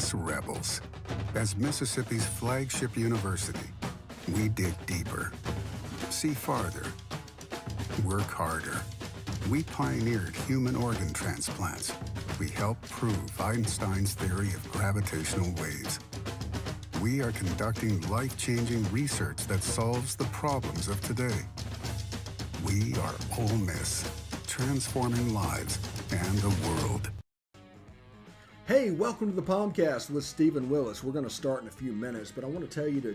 Miss rebels. As Mississippi's flagship university, we dig deeper, see farther, work harder. We pioneered human organ transplants. We helped prove Einstein's theory of gravitational waves. We are conducting life-changing research that solves the problems of today. We are Ole Miss, transforming lives and the world. Hey, welcome to the POMcast with Stephen Willis. We're going to start in a few minutes, but I want to tell you to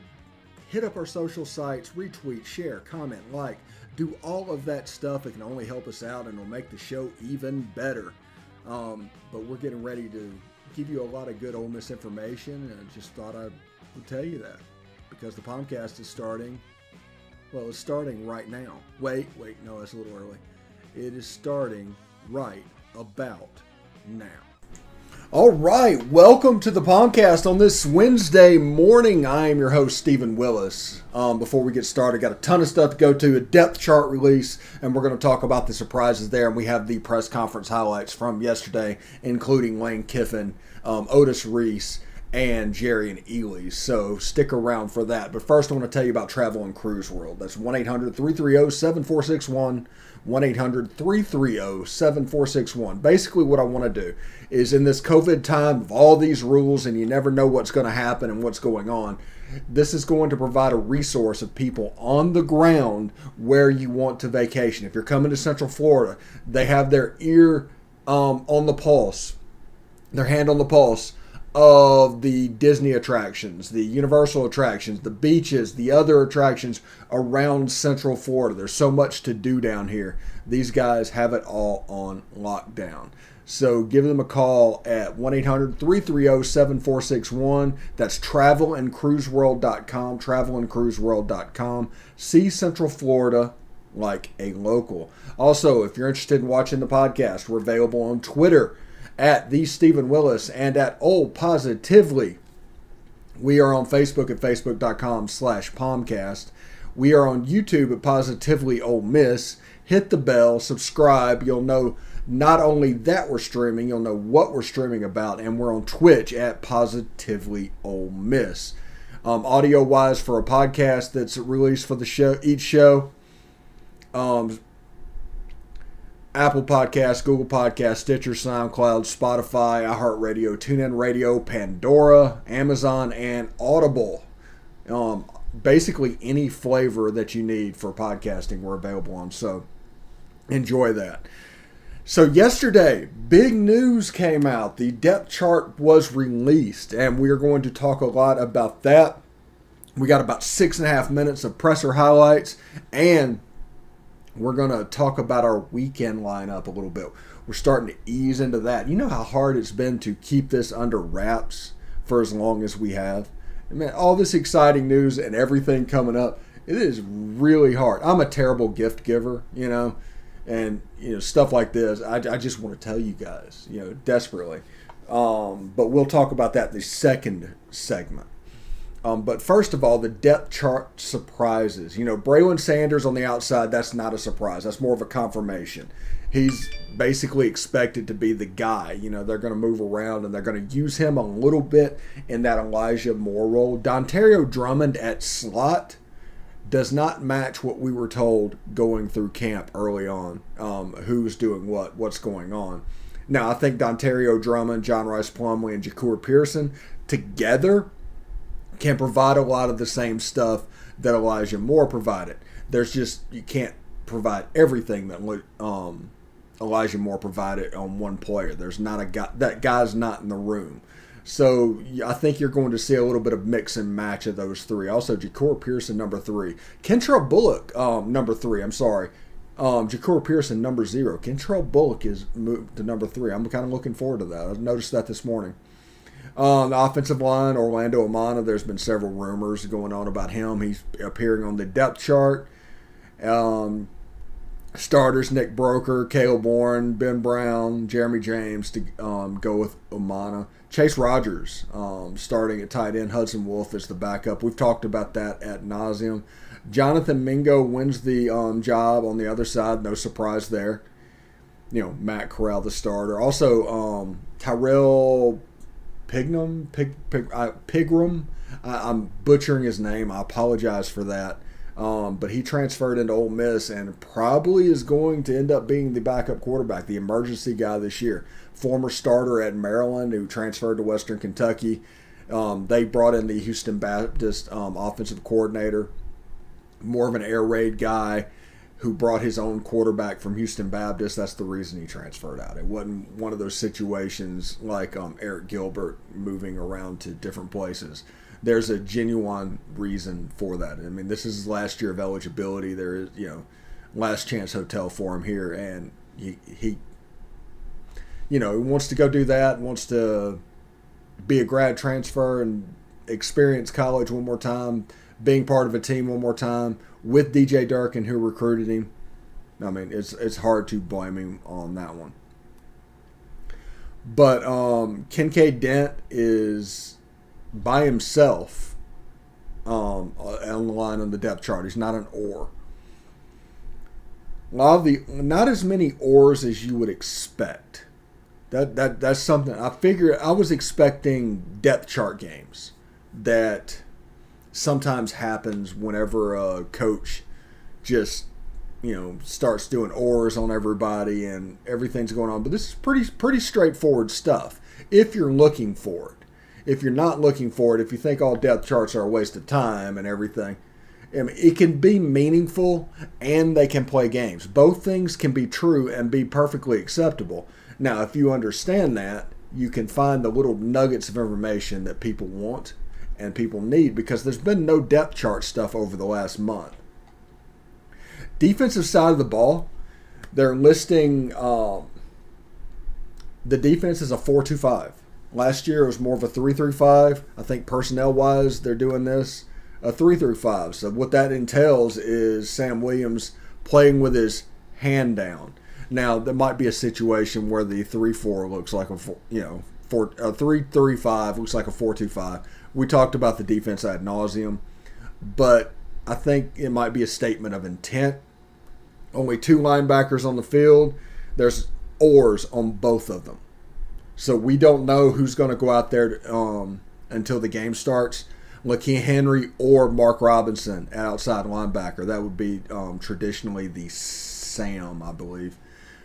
hit up our social sites, retweet, share, comment, like, do all of that stuff. It can only help us out and it'll make the show even better. But we're getting ready to give you a lot of good Ole Miss information, and I just thought I would tell you that because the POMcast is starting. Well, it's starting right now. Wait, no, that's a little early. It is starting right about now. All right, welcome to the POMcast on this Wednesday morning. I am your host, Stephen Willis. Before we get started, got a ton of stuff to go to, a depth chart release, and we're going to talk about the surprises there. And we have the press conference highlights from yesterday, including Lane Kiffin, Otis Reese, and Jerry and Ely. So stick around for that. But first, I want to tell you about Travel and Cruise World. That's 1-800-330-7461. 1-800-330-7461. Basically, what I want to do is in this COVID time of all these rules and you never know what's going to happen and what's going on, this is going to provide a resource of people on the ground where you want to vacation. If you're coming to Central Florida, they have their ear on the pulse, their hand on the pulse of the Disney attractions, the Universal attractions, the beaches, the other attractions around Central Florida. There's so much to do down here. These guys have it all on lockdown. So give them a call at 1-800-330-7461. That's travelandcruiseworld.com, travelandcruiseworld.com. See Central Florida like a local. Also, if you're interested in watching the podcast, we're available on Twitter at the Stephen Willis and at Ole Positively. We are on Facebook at facebook.com/POMcast. We are on YouTube at Positively Ole Miss. Hit the bell, subscribe. You'll know not only that we're streaming, you'll know what we're streaming about, and we're on Twitch at Positively Ole Miss. Audio-wise, for a podcast that's released for the show, each show, Apple Podcasts, Google Podcasts, Stitcher, SoundCloud, Spotify, iHeartRadio, TuneIn Radio, Pandora, Amazon, and Audible. Basically any flavor that you need for podcasting we're available on, so enjoy that. So yesterday, big news came out. The depth chart was released, and we are going to talk a lot about that. We got about 6.5 minutes of presser highlights, and we're going to talk about our weekend lineup a little bit. We're starting to ease into that. You know how hard it's been to keep this under wraps for as long as we have? I mean, all this exciting news and everything coming up, it is really hard. I'm a terrible gift giver, and, stuff like this. I just want to tell you guys, desperately. But we'll talk about that in the second segment. But first of all, the depth chart surprises. Braylon Sanders on the outside, that's not a surprise. That's more of a confirmation. He's basically expected to be the guy. They're going to move around and they're going to use him a little bit in that Elijah Moore role. Dontario Drummond at slot does not match what we were told going through camp early on, who's doing what's going on. Now, I think Dontario Drummond, John Rice Plumlee, and Jacour Pearson together can provide a lot of the same stuff that Elijah Moore provided. You can't provide everything that Elijah Moore provided on one player. There's not a guy, that guy's not in the room. So I think you're going to see a little bit of mix and match of those three. Also, Jacour Pearson, number 3. Kentrell Bullock, number 3. I'm sorry. Jacour Pearson, number 0. Kentrell Bullock is moved to number 3. I'm kind of looking forward to that. I noticed that this morning. The offensive line, Orlando Amana, there's been several rumors going on about him. He's appearing on the depth chart. Starters, Nick Broker, Caleb Warren, Ben Brown, Jeremy James to go with Amana. Chase Rogers starting at tight end. Hudson Wolf is the backup. We've talked about that ad nauseum. Jonathan Mingo wins the job on the other side. No surprise there. Matt Corral, the starter. Also, Tyrell Pigram. I'm butchering his name. I apologize for that. But he transferred into Ole Miss and probably is going to end up being the backup quarterback, the emergency guy this year. Former starter at Maryland who transferred to Western Kentucky. They brought in the Houston Baptist offensive coordinator, more of an air raid guy who brought his own quarterback from Houston Baptist. That's the reason he transferred out. It wasn't one of those situations like Eric Gilbert moving around to different places. There's a genuine reason for that. I mean, this is his last year of eligibility. There is, last chance hotel for him here, and he wants to go do that, wants to be a grad transfer and experience college one more time, being part of a team one more time with DJ Durkin, who recruited him. I mean, it's hard to blame him on that one. But Kincaid Dent is by himself on the line on the depth chart. He's not an or. Not as many ors as you would expect. That's something I figured. I was expecting depth chart games that sometimes happens whenever a coach just starts doing ors on everybody and everything's going on. But this is pretty straightforward stuff if you're looking for it. If you're not looking for it, if you think all depth charts are a waste of time and everything, I mean, it can be meaningful and they can play games. Both things can be true and be perfectly acceptable. Now, if you understand that, you can find the little nuggets of information that people want and people need, because there's been no depth chart stuff over the last month. Defensive side of the ball, they're listing the defense is a 4-2-5. Last year it was more of a 3-3-5. I think personnel-wise they're doing this a 3-3-5. So what that entails is Sam Williams playing with his hand down. Now there might be a situation where the 3-4 looks like a 3-3-5 looks like a 4-2-5. We talked about the defense ad nauseum, but I think it might be a statement of intent. Only 2 linebackers on the field. There's ors on both of them. So we don't know who's going to go out there until the game starts. Lakeem Henry or Mark Robinson at outside linebacker. That would be traditionally the Sam, I believe.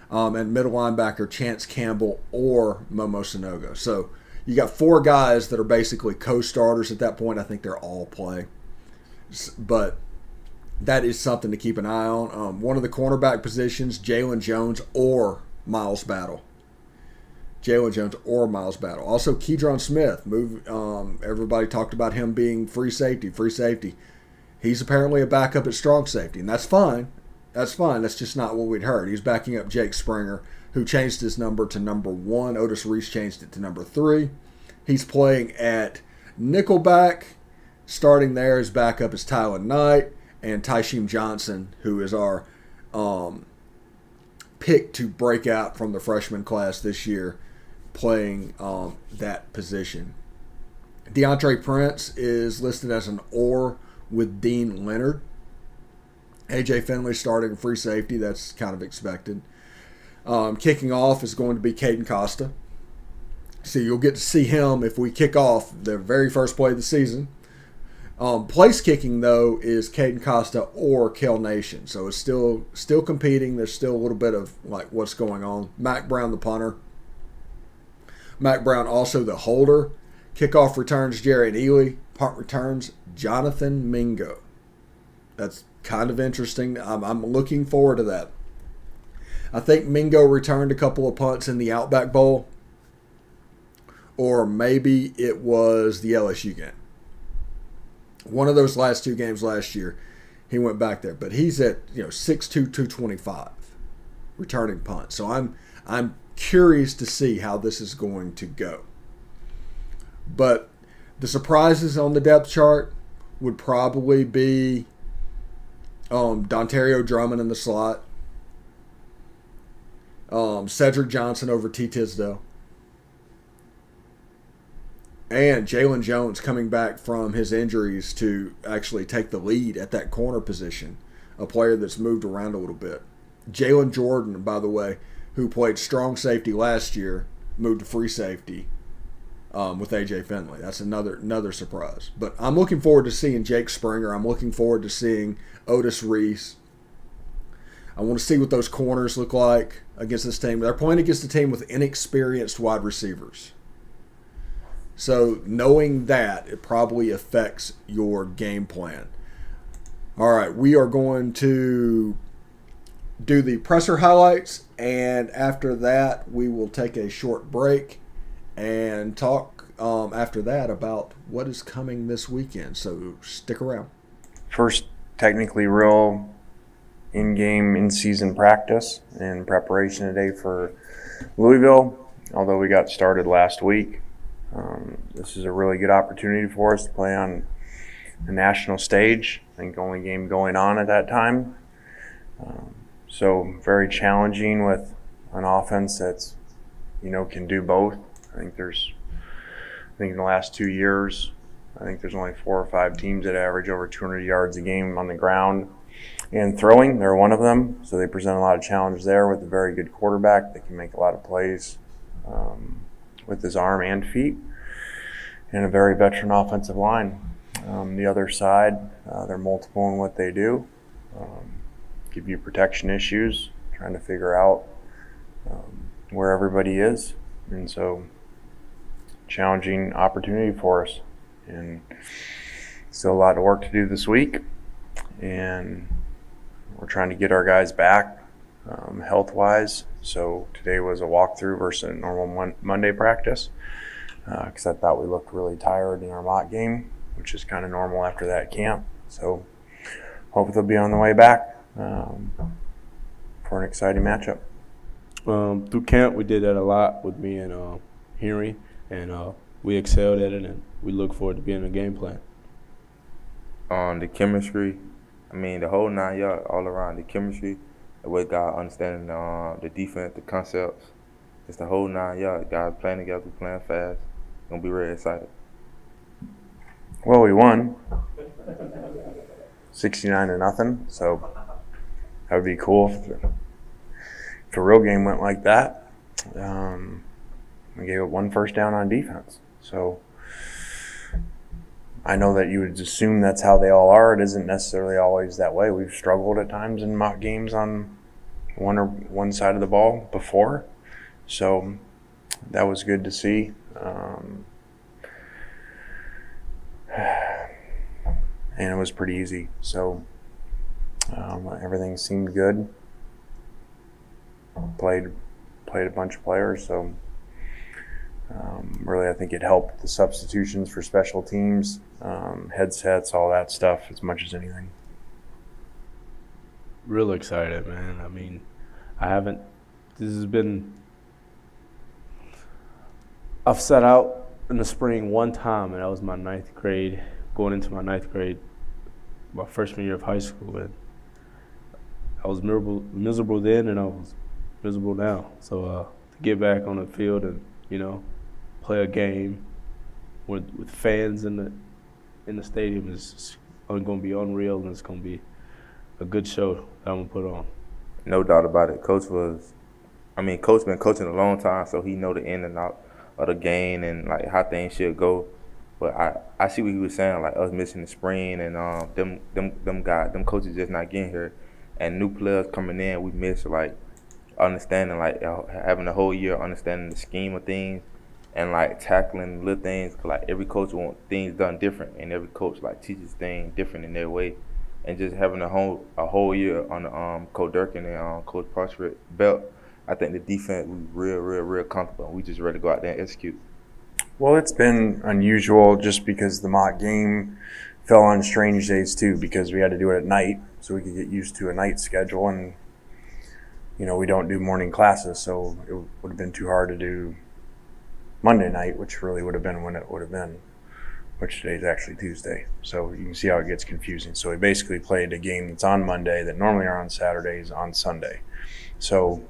And middle linebacker Chance Campbell or Momo Sanogo. So you got 4 guys that are basically co-starters at that point. I think they're all play. But that is something to keep an eye on. One of the cornerback positions, Jalen Jones or Miles Battle. Jalen Jones or Miles Battle. Also, Keydron Smith. Everybody talked about him being free safety. He's apparently a backup at strong safety, and that's fine. That's just not what we'd heard. He's backing up Jake Springer, who changed his number to number 1. Otis Reese changed it to number 3. He's playing at nickelback. Starting there, his backup is Tyler Knight and Tysheem Johnson, who is our pick to break out from the freshman class this year, playing that position. DeAndre Prince is listed as an or with Dean Leonard. AJ Finley starting free safety. That's kind of expected. Kicking off is going to be Caden Costa. So you'll get to see him if we kick off the very first play of the season. Place kicking, though, is Caden Costa or Kel Nation. So it's still competing. There's still a little bit of like what's going on. Mac Brown, the punter. Mac Brown also the holder. Kickoff returns Jared Ely. Punt returns Jonathan Mingo. That's kind of interesting. I'm looking forward to that. I think Mingo returned a couple of punts in the Outback Bowl. Or maybe it was the LSU game. One of those last 2 games last year, he went back there. But he's at 6'2", 225 returning punt. So I'm curious to see how this is going to go. But the surprises on the depth chart would probably be Dontario Drummond in the slot, Cedric Johnson over T. Tisdale, and Jalen Jones coming back from his injuries to actually take the lead at that corner position, a player that's moved around a little bit. Jalen Jordan, by the way, who played strong safety last year, moved to free safety with AJ Finley. That's another surprise. But I'm looking forward to seeing Jake Springer. I'm looking forward to seeing Otis Reese. I want to see what those corners look like against this team. They're playing against a team with inexperienced wide receivers. So knowing that, it probably affects your game plan. All right, we are going to do the presser highlights, and after that, we will take a short break and talk after that about what is coming this weekend. So stick around. First, technically real in-game, in-season practice and preparation today for Louisville, although we got started last week. This is a really good opportunity for us to play on the national stage. I think the only game going on at that time. So very challenging with an offense that's, can do both. I think in the last 2 years, I think there's only 4 or 5 teams that average over 200 yards a game on the ground and throwing. They're one of them. So they present a lot of challenge there with a very good quarterback that can make a lot of plays with his arm and feet, and a very veteran offensive line. The other side, they're multiple in what they do. Give you protection issues, trying to figure out where everybody is. And so, challenging opportunity for us. And still a lot of work to do this week. And we're trying to get our guys back health-wise. So today was a walkthrough versus a normal Monday practice, because I thought we looked really tired in our mock game, which is kind of normal after that camp. So hopefully they'll be on the way back for an exciting matchup. Through camp, we did that a lot with me and Henry, and we excelled at it, and we look forward to being in a game plan. The chemistry, the whole 9 yards all around, the chemistry, the way God understanding the defense, the concepts, it's the whole 9 yards. God playing together, playing fast. Gonna be really excited. Well, we won 69-0, so that would be cool if the real game went like that. We gave up 1 first down on defense. So I know that you would assume that's how they all are. It isn't necessarily always that way. We've struggled at times in mock games on one side of the ball before. So that was good to see. And it was pretty easy. So everything seemed good. Played a bunch of players. So really, I think it helped the substitutions for special teams, headsets, all that stuff as much as anything. Real excited, man. I've set out in the spring one time, and that was my 9th grade, going into my 9th grade, my freshman year of high school. And I was miserable then, and I was miserable now. So to get back on the field and, play a game with fans in the stadium is going to be unreal, and it's going to be a good show that I'm going to put on. No doubt about it. Coach been coaching a long time, so he know the in and out of the game and like how things should go. But I see what he was saying, like us missing the spring and them coaches just not getting here, and new players coming in. We miss like understanding, like having a whole year understanding the scheme of things and like tackling little things. Like every coach wants things done different, and every coach like teaches things different in their way. And just having a whole year on the Coach Durkin and Coach Parchment belt, I think the defense we real comfortable. We just ready to go out there and execute. Well, it's been unusual just because the mock game fell on strange days too, because we had to do it at night so we could get used to a night schedule, and we don't do morning classes, so it would have been too hard to do Monday night, which really would have been when it would have been, which today is actually Tuesday. So you can see how it gets confusing. So we basically played a game that's on Monday that normally are on Saturdays on Sunday. So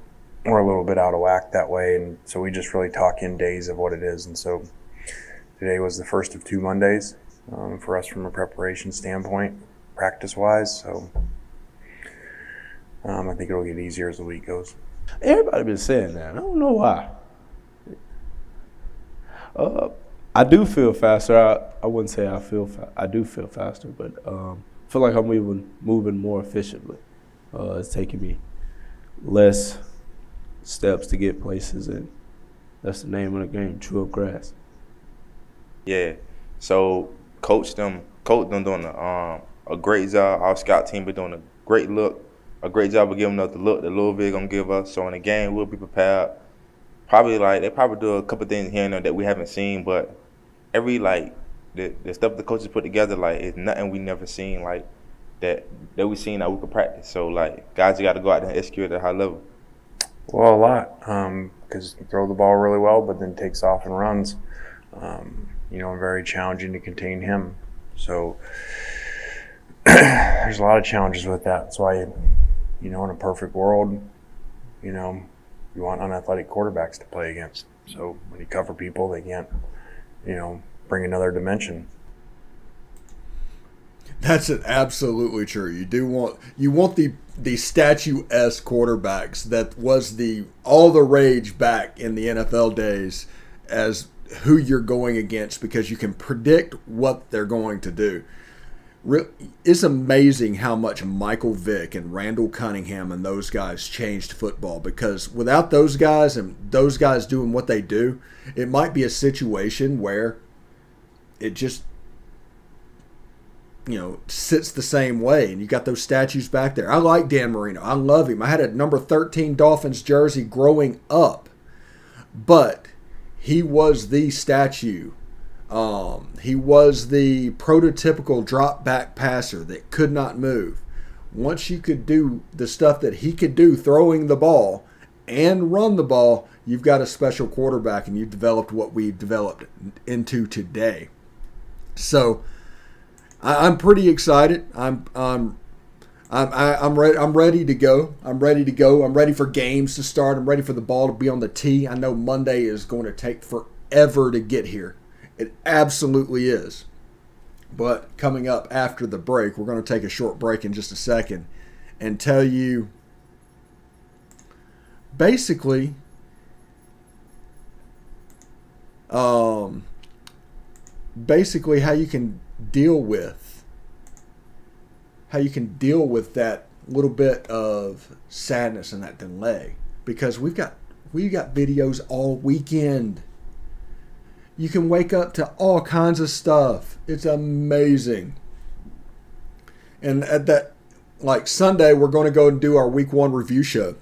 we're a little bit out of whack that way, and so we just really talk in days of what it is. And so today was the first of 2 Mondays for us from a preparation standpoint, practice-wise. So I think it'll get easier as the week goes. Everybody been saying that. I don't know why. I do feel faster. I wouldn't say I do feel faster, but I feel like I'm moving more efficiently. It's taking me less steps to get places, and that's the name of the game, chew up grass. Yeah. So coach them doing a great job. Our scout team been doing a great job of giving us the look that Louisville gonna give us. So in the game, we'll be prepared. They probably do a couple things here and there that we haven't seen, but every the stuff the coaches put together, it's nothing we never seen that we seen that we could practice. So guys, you got to go out there and execute at a high level. Well, a lot, because you throw the ball really well, but then takes off and runs. Very challenging to contain him. So there's a lot of challenges with that. That's why, in a perfect world, you want unathletic quarterbacks to play against. So when you cover people, they can't, bring another dimension. That's absolutely true. You want the statuesque quarterbacks that was all the rage back in the NFL days as who you're going against, because you can predict what they're going to do. It's amazing how much Michael Vick and Randall Cunningham and those guys changed football, because without those guys and those guys doing what they do, it might be a situation where it just sits the same way, and you got those statues back there. I like Dan Marino. I love him. I had a number 13 Dolphins jersey growing up, but he was the statue. He was the prototypical drop back passer that could not move. Once you could do the stuff that he could do, throwing the ball and run the ball, you've got a special quarterback, and you've developed what we've developed into today. So I'm pretty excited. I'm ready to go. I'm ready to go. I'm ready for games to start. I'm ready for the ball to be on the tee. I know Monday is going to take forever to get here. It absolutely is. But coming up after the break, we're going to take a short break in just a second and tell you basically how you can deal with that little bit of sadness and that delay, because we got videos all weekend. You can wake up to all kinds of stuff. It's amazing. And at that, Sunday, we're going to go and do our week 1 review show,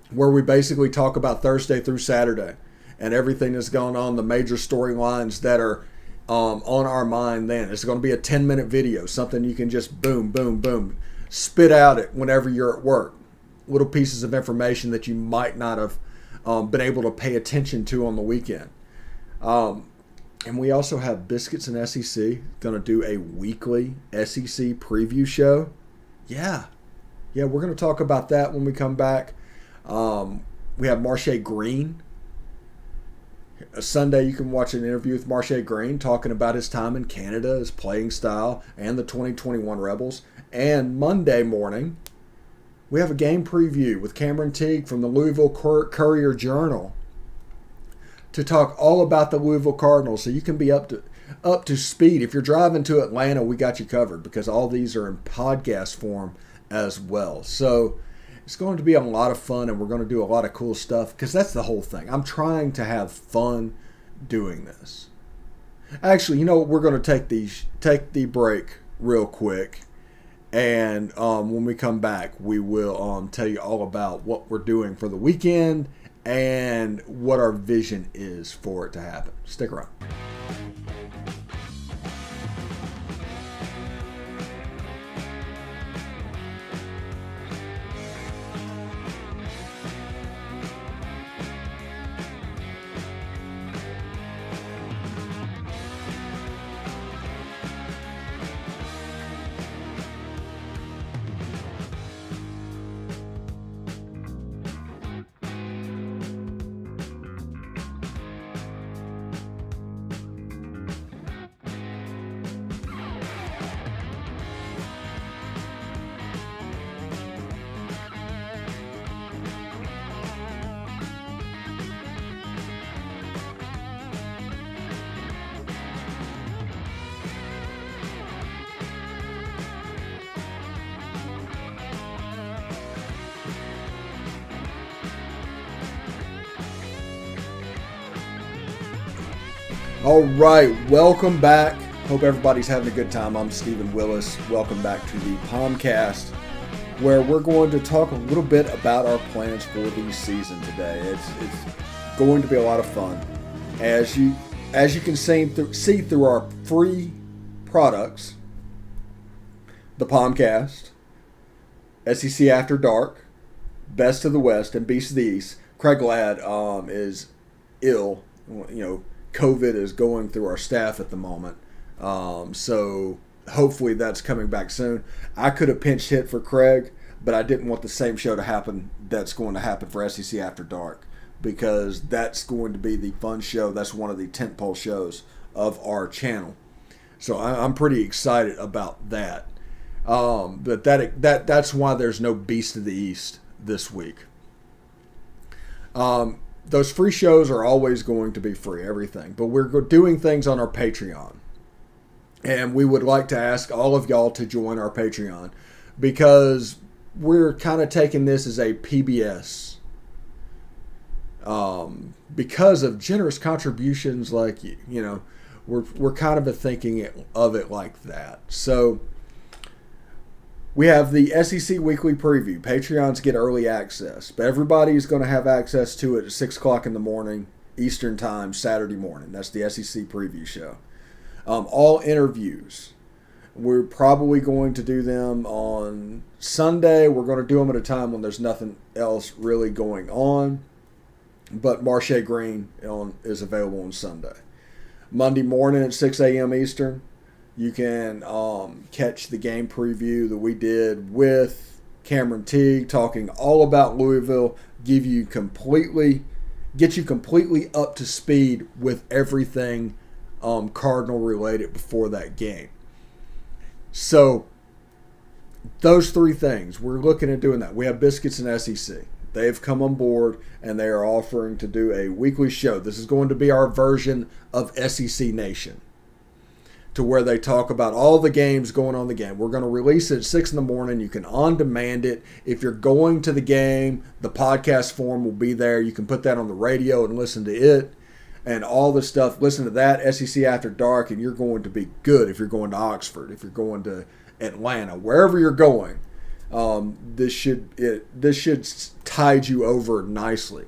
where we basically talk about Thursday through Saturday and everything that's going on, the major storylines that are on our mind then. It's going to be a 10-minute video, something you can just boom, boom, boom, spit out it whenever you're at work. Little pieces of information that you might not have been able to pay attention to on the weekend. And we also have Biscuits and SEC going to do a weekly SEC preview show. Yeah, we're going to talk about that when we come back. We have Marshae Green. Sunday, you can watch an interview with Marshae Green talking about his time in Canada, his playing style, and the 2021 Rebels. And Monday morning, we have a game preview with Cameron Teague from the Louisville Courier Journal to talk all about the Louisville Cardinals, so you can be up to speed. If you're driving to Atlanta, we got you covered, because all these are in podcast form as well. So it's going to be a lot of fun, and we're going to do a lot of cool stuff, because that's the whole thing. I'm trying to have fun doing this. Actually, we're going to take the break real quick, and when we come back, we will tell you all about what we're doing for the weekend and what our vision is for it to happen. Stick around. All right, welcome back. Hope everybody's having a good time. I'm Stephen Willis. Welcome back to the POMcast, where we're going to talk a little bit about our plans for the season today. It's going to be a lot of fun. As you can see through our free products, the POMcast, SEC After Dark, Best of the West, and Beast of the East. Craig Ladd is ill. COVID is going through our staff at the moment. So hopefully that's coming back soon. I could have pinch hit for Craig, but I didn't want the same show to happen that's going to happen for SEC After Dark, because that's going to be the fun show. That's one of the tentpole shows of our channel. So I'm pretty excited about that. But that's why there's no Beast of the East this week. Those free shows are always going to be free, everything. But we're doing things on our Patreon. And we would like to ask all of y'all to join our Patreon, because we're kind of taking this as a PBS. Because of generous contributions, like, we're kind of thinking of it like that. So we have the SEC Weekly Preview. Patreons get early access, but everybody's going to have access to it at 6 o'clock in the morning, Eastern Time, Saturday morning. That's the SEC Preview show. All interviews, we're probably going to do them on Sunday. We're going to do them at a time when there's nothing else really going on. But Marche Green is available on Sunday. Monday morning at 6 a.m. Eastern, you can catch the game preview that we did with Cameron Teague, talking all about Louisville, get you completely up to speed with everything Cardinal related before that game. So those three things, we're looking at doing that. We have Biscuits and SEC. They've come on board and they are offering to do a weekly show. This is going to be our version of SEC Nation, to where they talk about all the games going on in the game. We're going to release it at 6 in the morning. You can on-demand it. If you're going to the game, the podcast form will be there. You can put that on the radio and listen to it and all the stuff. Listen to that, SEC After Dark, and you're going to be good if you're going to Oxford, if you're going to Atlanta, wherever you're going. This should tide you over nicely.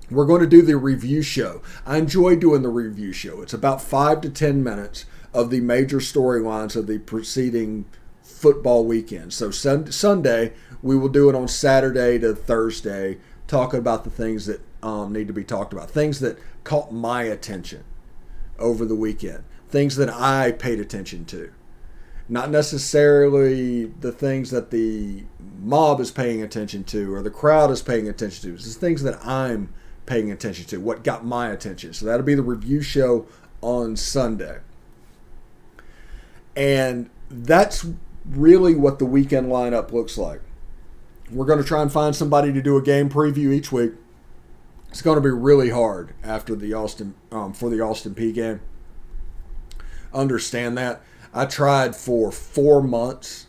We're going to do the review show. I enjoy doing the review show. It's about 5 to 10 minutes of the major storylines of the preceding football weekend. So Sunday, we will do it on Saturday to Thursday, talking about the things that need to be talked about, things that caught my attention over the weekend, things that I paid attention to. Not necessarily the things that the mob is paying attention to or the crowd is paying attention to. It's the things that I'm paying attention to, what got my attention. So that'll be the review show on Sunday. And that's really what the weekend lineup looks like. We're going to try and find somebody to do a game preview each week. It's going to be really hard after the for the Austin Peay game. Understand that. I tried for 4 months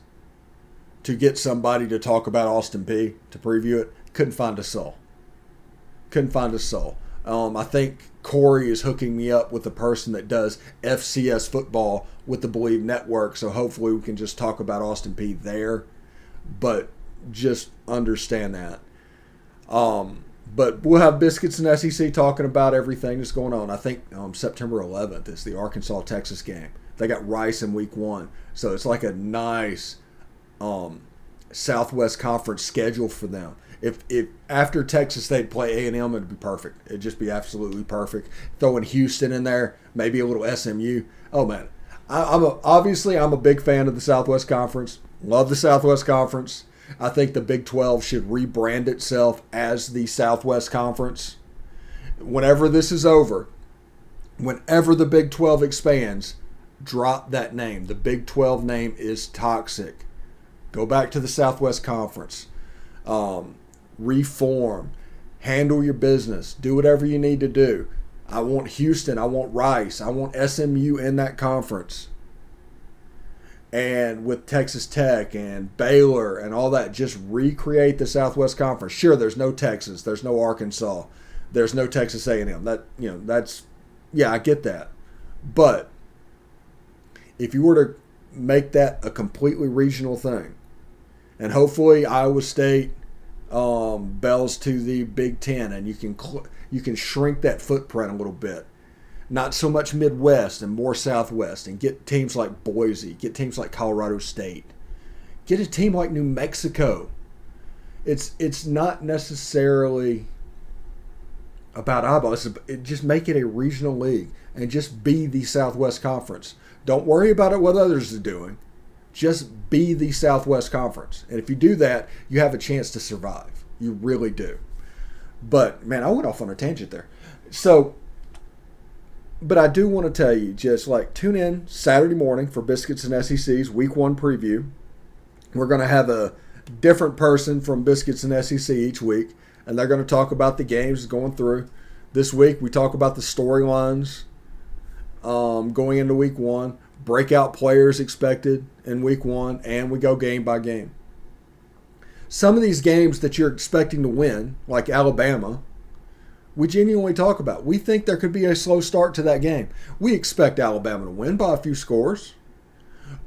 to get somebody to talk about Austin Peay, to preview it. Couldn't find a soul. I think Corey is hooking me up with a person that does FCS football with the Believe Network, so hopefully we can just talk about Austin Peay there. But just understand that. But we'll have Biscuits and SEC talking about everything that's going on. I think September 11th is the Arkansas-Texas game. They got Rice in week 1. So it's like a nice Southwest Conference schedule for them. If after Texas they'd play A&M, it'd be perfect. It'd just be absolutely perfect. Throwing Houston in there, maybe a little SMU. Oh, man. I'm a big fan of the Southwest Conference. Love the Southwest Conference. I think the Big 12 should rebrand itself as the Southwest Conference. Whenever this is over, whenever the Big 12 expands, drop that name. The Big 12 name is toxic. Go back to the Southwest Conference. Reform. Handle your business. Do whatever you need to do. I want Houston. I want Rice. I want SMU in that conference. And with Texas Tech and Baylor and all that, just recreate the Southwest Conference. Sure, there's no Texas. There's no Arkansas. There's no Texas A&M. That's Yeah, I get that. But if you were to make that a completely regional thing, and hopefully Iowa State bells to the Big Ten, and you can shrink that footprint a little bit. Not so much Midwest and more Southwest, and get teams like Boise, get teams like Colorado State, get a team like New Mexico. It's not necessarily about eyeballs. Just make it a regional league and just be the Southwest Conference. Don't worry about it what others are doing. Just be the Southwest Conference. And if you do that, you have a chance to survive. You really do. But, man, I went off on a tangent there. So, but I do want to tell you, just like tune in Saturday morning for Biscuits and SEC's Week 1 preview. We're going to have a different person from Biscuits and SEC each week, and they're going to talk about the games going through. This week, we talk about the storylines going into Week 1, breakout players expected in Week 1, and we go game by game. Some of these games that you're expecting to win, like Alabama, we genuinely talk about. We think there could be a slow start to that game. We expect Alabama to win by a few scores,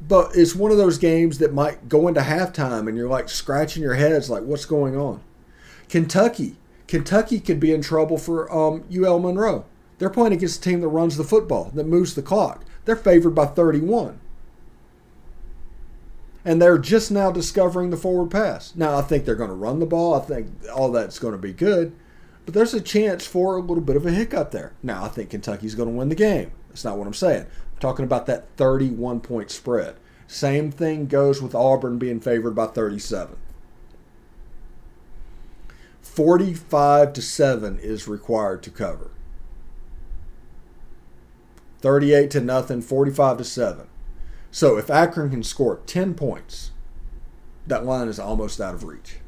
but it's one of those games that might go into halftime and you're like scratching your heads like, what's going on? Kentucky could be in trouble for UL Monroe. They're playing against a team that runs the football, that moves the clock. They're favored by 31. And they're just now discovering the forward pass. Now, I think they're going to run the ball. I think all that's going to be good. But there's a chance for a little bit of a hiccup there. Now, I think Kentucky's going to win the game. That's not what I'm saying. I'm talking about that 31-point spread. Same thing goes with Auburn being favored by 37. 45-7 is required to cover. 38-0, 45-7. So if Akron can score 10 points, that line is almost out of reach.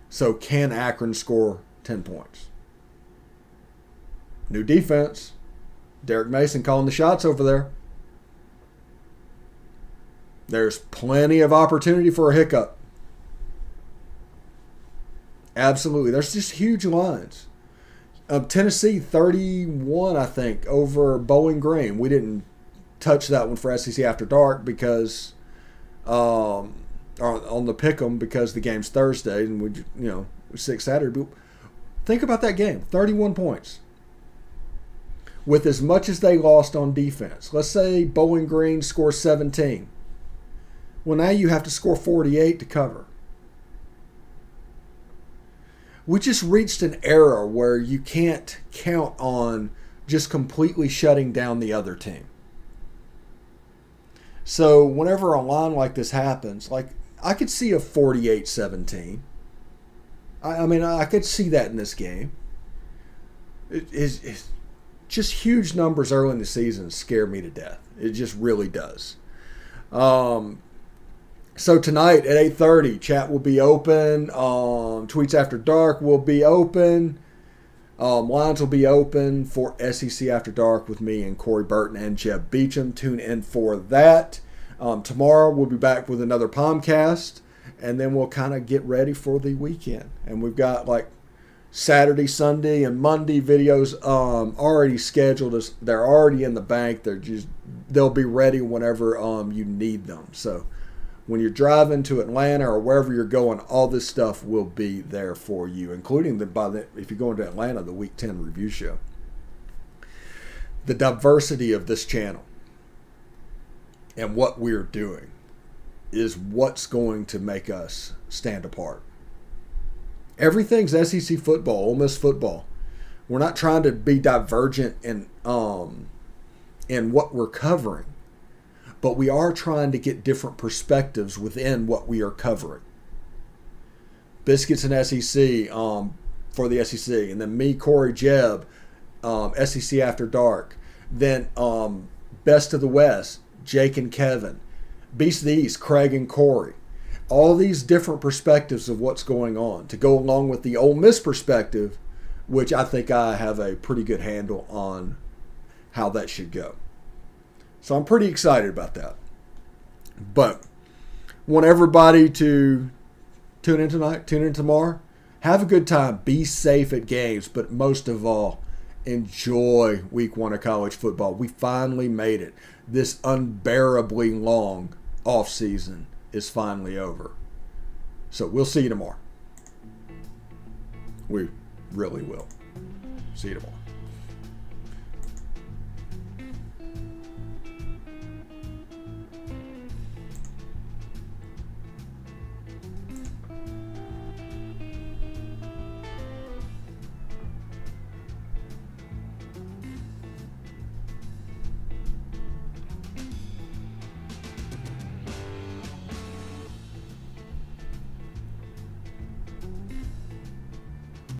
So can Akron score 10 points? New defense. Derek Mason calling the shots over there. There's plenty of opportunity for a hiccup. Absolutely. There's just huge lines. Tennessee 31, I think, over Bowling Green. We didn't touch that one for SEC After Dark because on the pick'em because the game's Thursday and we 6 Saturday. But think about that game. 31 points. With as much as they lost on defense. Let's say Bowling Green scores 17. Well, now you have to score 48 to cover. We just reached an era where you can't count on just completely shutting down the other team. So whenever a line like this happens, like I could see a 48-17. I mean, I could see that in this game. It's just huge numbers early in the season scare me to death. It just really does. So tonight at 8:30, chat will be open. Tweets After Dark will be open. Lines will be open for SEC After Dark with me and Corey Burton and Jeb Beecham. Tune in for that. Tomorrow we'll be back with another POMcast, and then we'll kind of get ready for the weekend. And we've got like Saturday, Sunday, and Monday videos already scheduled. They're already in the bank. They'll be ready whenever you need them. So when you're driving to Atlanta or wherever you're going, all this stuff will be there for you, including if you're going to Atlanta, the Week 10 review show. The diversity of this channel and what we're doing is what's going to make us stand apart. Everything's SEC football, Ole Miss football. We're not trying to be divergent in what we're covering. But we are trying to get different perspectives within what we are covering. Biscuits and SEC for the SEC. And then me, Corey, Jeb, SEC After Dark. Then Best of the West, Jake and Kevin. Beast of the East, Craig and Corey. All these different perspectives of what's going on to go along with the Ole Miss perspective, which I think I have a pretty good handle on how that should go. So I'm pretty excited about that. But want everybody to tune in tonight, tune in tomorrow. Have a good time. Be safe at games. But most of all, enjoy week 1 of college football. We finally made it. This unbearably long off season is finally over. So we'll see you tomorrow. We really will. See you tomorrow.